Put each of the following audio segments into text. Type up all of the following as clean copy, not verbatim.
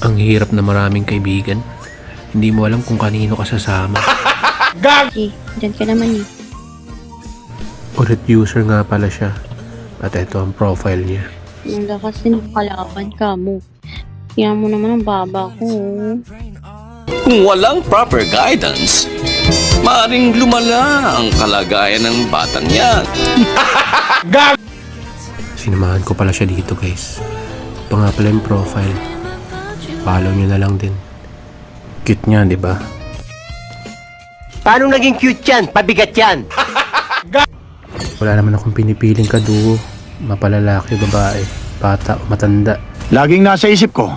Ang hirap na maraming kaibigan. Hindi mo alam kung kanino ka sasama. Eh, dyan ka naman eh. Ulit user nga pala siya. At ito ang profile niya. Ang lakas din ng kalaban ka mo. Kaya mo naman ang baba ko. Kung walang proper guidance, maaaring lumala ang kalagayan ng batang yan. Sinamahan ko pala siya dito, guys. Ito nga pala yung profile. Follow nyo na lang din. Cute niya, di ba? Paano naging cute yan? Pabigat yan. Wala naman akong pinipiling kaduo. Mapalalaki, babae, bata o matanda. Laging nasa isip ko,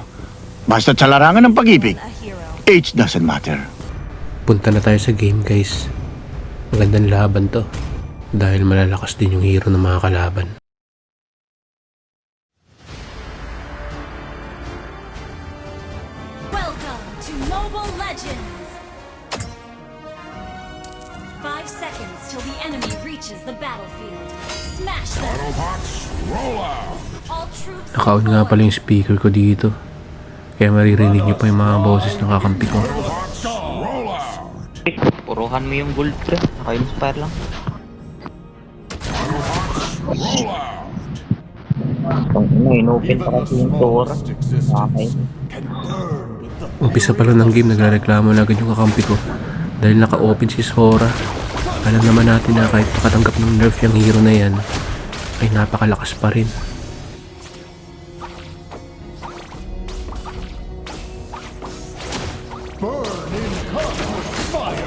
basta't sa larangan ng pag-ibig, age doesn't matter. Punta na tayo sa game, guys. Magandang laban to. Dahil malalakas din yung hero ng mga kalaban. Welcome to Mobile Legends! 5 seconds till the enemy reaches the battlefield. Smash them! All troops Naka-on nga pala yung speaker ko dito. Kaya maririnig nyo pa yung mga boses ng kakampi ko. Puruhan mo yung gold pre. Naka-inspire lang. Ang inopen pa kasi yung Sora. Okay. Umpisa pa lang ng game, nagrereklamo na agad yung kakampi ko. Dahil naka-open si Sora. Alam naman natin na kahit makatanggap ng nerf yung hero na yan, ay napakalakas pa rin. blood.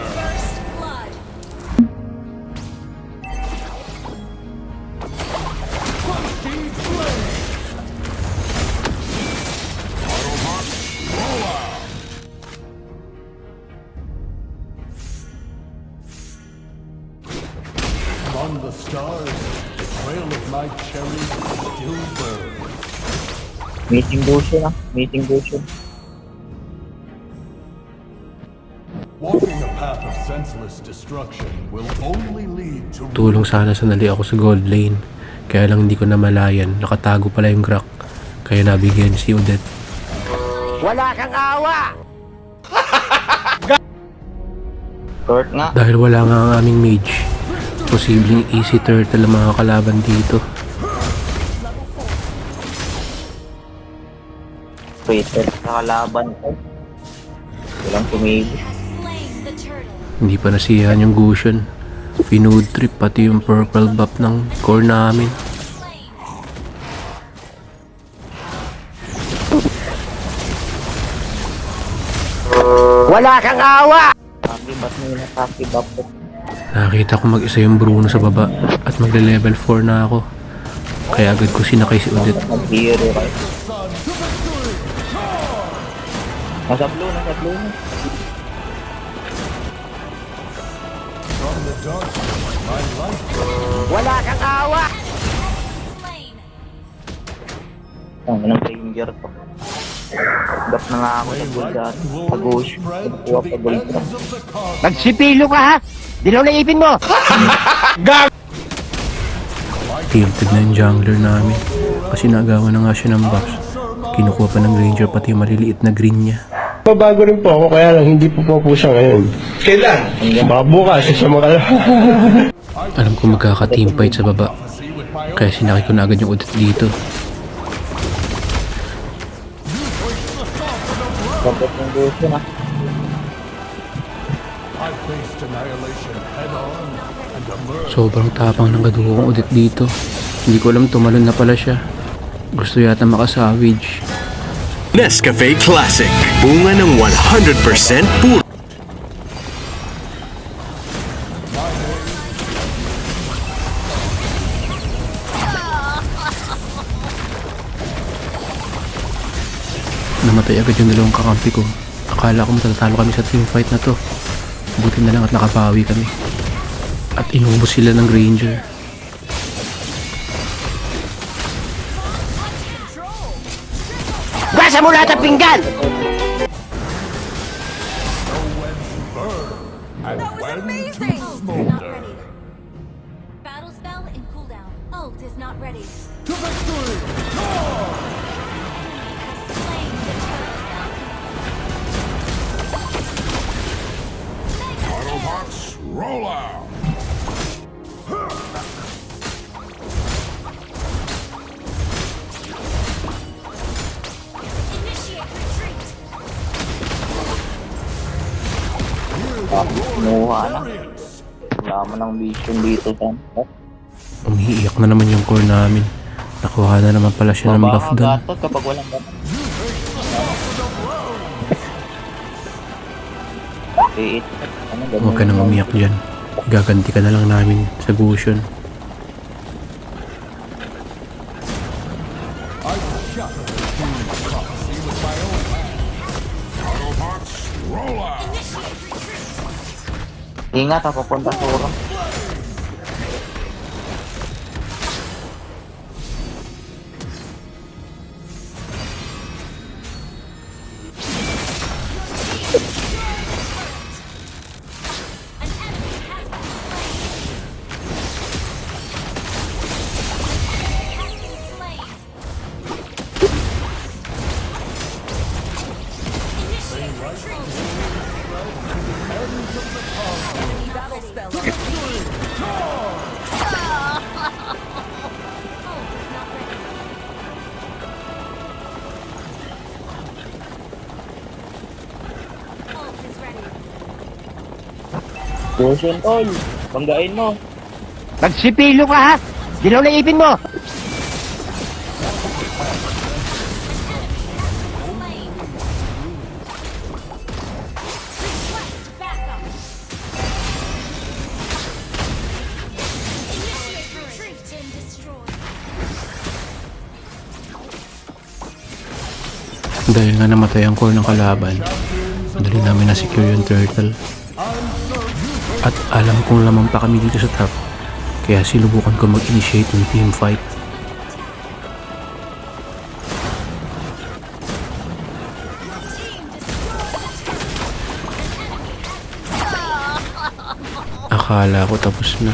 Among the stars, the trail of my cherry still burns. Meeting Goshen ah. Meeting Goshen. Walking a path of senseless destruction will only lead to Tulong sana sanali ako sa gold lane. Kaya lang hindi ko namalayan, nakatago pala yung Grak. Kaya nabigyan si Odette. Wala kang awa! Short nga. Dahil wala nga ang aming mage, posibleng easy turtle ang mga kalaban dito. Twitter sa kalaban ko. Walang tumigil. Has slain the turtle. Hindi pa nasiyahan yung Gusion. Pinood trip pati yung purple buff ng core namin. Slain. Wala kang awa! Sabi ba't may nataki bapot? Nakita ko mag-isa yung Bruno sa baba at magle-level 4 na ako. Kaya agad ko sinakay si Odette. Mag-hero kayo. Nasa blue na. from the darkness, my light. Wala kang awa! Slain. Ang anong ranger to. Gap na nga ako sa gold dati. Pag-ush. Pagkuha pa gold pa. Ends of the cosmos. Nagsipilo ka ha! Dilaw na ipin mo! Tilted na yung jungler namin. Kasi nagawa na nga siya ng buffs. Kinukuha pa ng ranger pati yung maliliit na green niya. Pabago rin po ako, kaya lang hindi po siya ngayon. Kailan? Baka bukas, sa mga Alam ko magkaka-teamfight sa baba. Kaya sinakay ko na agad yung Odette dito. Kapit ng Goshen ah. I faced annihilation head on and emerged. Sobrang tapang ng kadugo kong Odette dito. Hindi ko alam tumalon na pala siya. Gusto yata makasavage. Nescafe Classic. Bunga ng 100% puro. Namatay agad yung dalawang kakampi ko. Akala ko matatalo kami sa teamfight na to. Buti na lang at nakabawi kami. At inubos sila ng ranger. Gasa mo lahat ang pinggan! And when Amazing! Ult is not ready. Battle spell in cooldown. Ult is not ready. to victory! Has slain the turtle. Kinuha na. Wala mo ng vision dito sa Umiiyak na naman yung core namin. Nakuha na naman pala siya ng buff doon. gatot kapag walang gatot. Huwag ka nang umiyak dyan. Gaganti ka na lang namin sa Gusion. Ingat ako punta sa urang. Potion all. Banggain mo. Magsipilo ka ha! Dilaw na ipin mo! Dahil nga namatay ang core ng kalaban, dali namin na-secure yung turtle. At alam kong lamang pa kami dito sa top, kaya sinubukan ko mag-initiate ng team fight. Akala ko tapos na.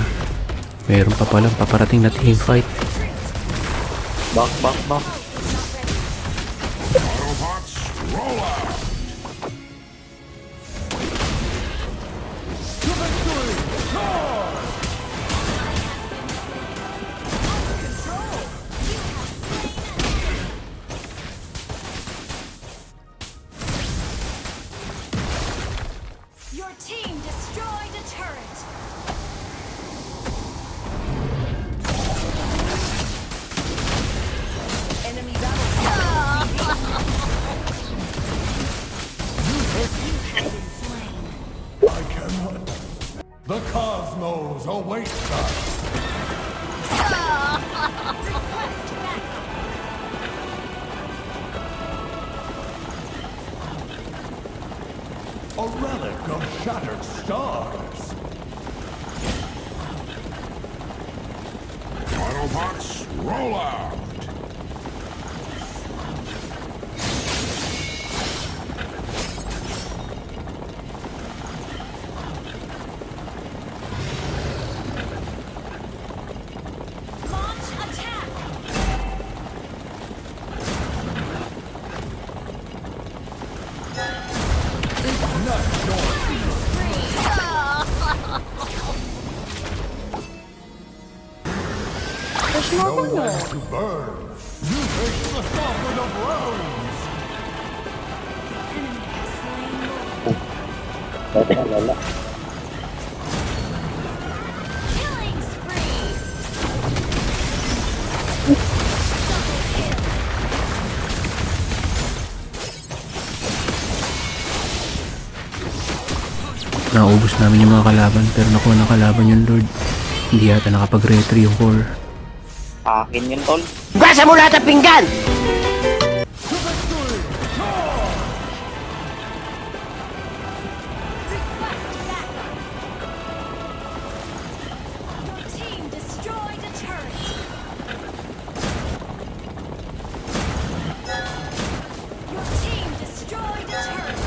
Meron pa palang paparating na team fight. Back. Your team destroyed a turret. Enemy I cannot. The cosmos awaits us. A relic of shattered stars. Autobots, roll out! launch attack. Nowhere to burn. You take the sovereign of Rose. Enemy has slain Lord. Killing spree. Naubos namin yung mga kalaban pero nakuha ng kalaban yung Lord. Hindi yata nakapag-retry yung core. Akin yun, tol. Gasa mo lahat ng pinggan! Your team destroyed a turret. Your team destroyed a turret.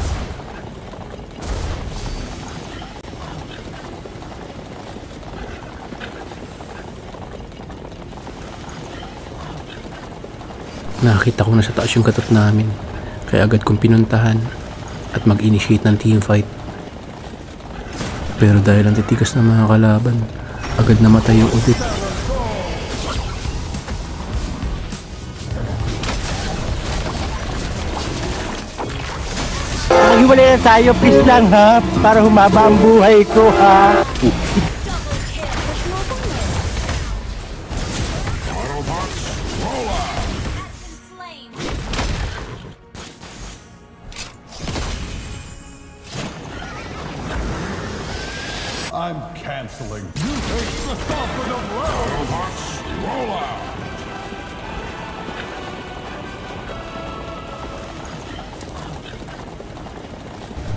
Nakita ko na sa taas yung katot namin. Kaya agad kong pinuntahan at mag-initiate ng team fight. Pero dahil ang titigas ng mga kalaban, agad namatay yung ulit. maghiwalay na tayo, please lang ha. Para humaba ang buhay ko ha. Slain. I'm canceling. You take the sovereign of Autobots, roll out!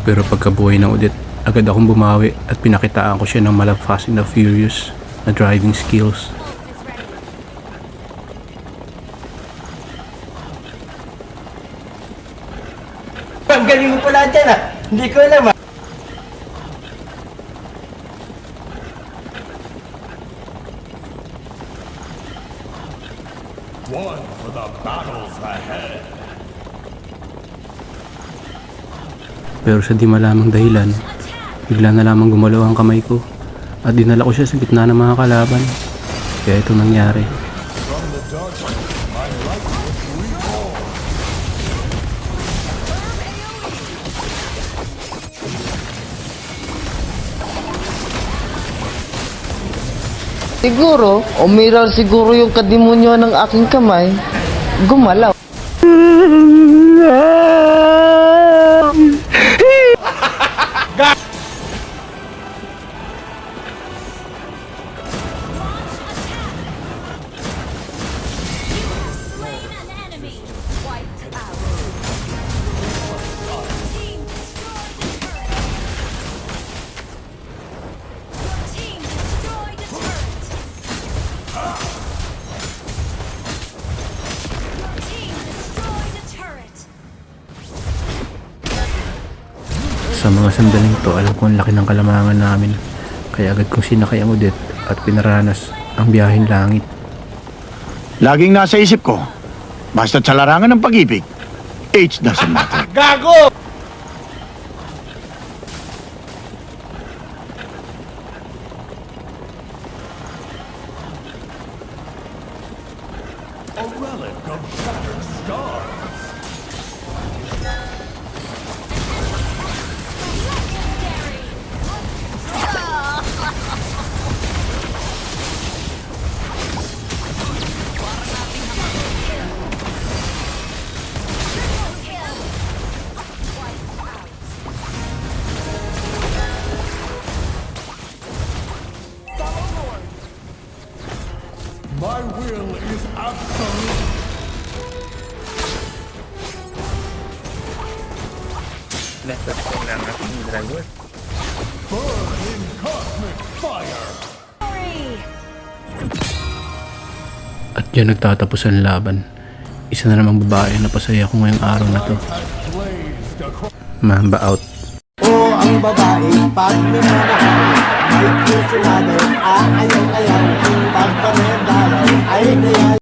Pero pagkabuhay ng Odette, agad akong bumawi at pinakitaan ko siya ng mala Fast and the Furious na driving skills. Ang galing mo pala dyan ha. Hindi ko alam ha. One for the battles ahead. Pero sa di malamang dahilan, bigla na lamang gumalaw ang kamay ko at dinala ko siya sa gitna ng mga kalaban. Kaya ito nangyari. From the darkness, my light will recall. Siguro, umiral siguro yung kadimonyo ng aking kamay. Gumalaw. Slain an enemy. Wiped out. Team destroyed a turret. Your team destroyed a turret. Your team destroyed a turret. Sa mga sandaling to, alam ko ang laki ng kalamangan namin. Kaya agad kong sinakay ang Odette at pinaranas ang biyaheng langit. Laging nasa isip ko, basta't sa larangan ng pag-ibig, age doesn't matter. Gago! A relic of shattered stars. My will is absolute. Burn in cosmic fire. At diyan nagtatapos ang laban. Isa na namang babae na pasaya ko ngayong araw na to. Has blazed across. Mamba out. O ang babae, pag minamahal, may puso na doon, ayaw-ayaw, pag panendalaw, ay kaya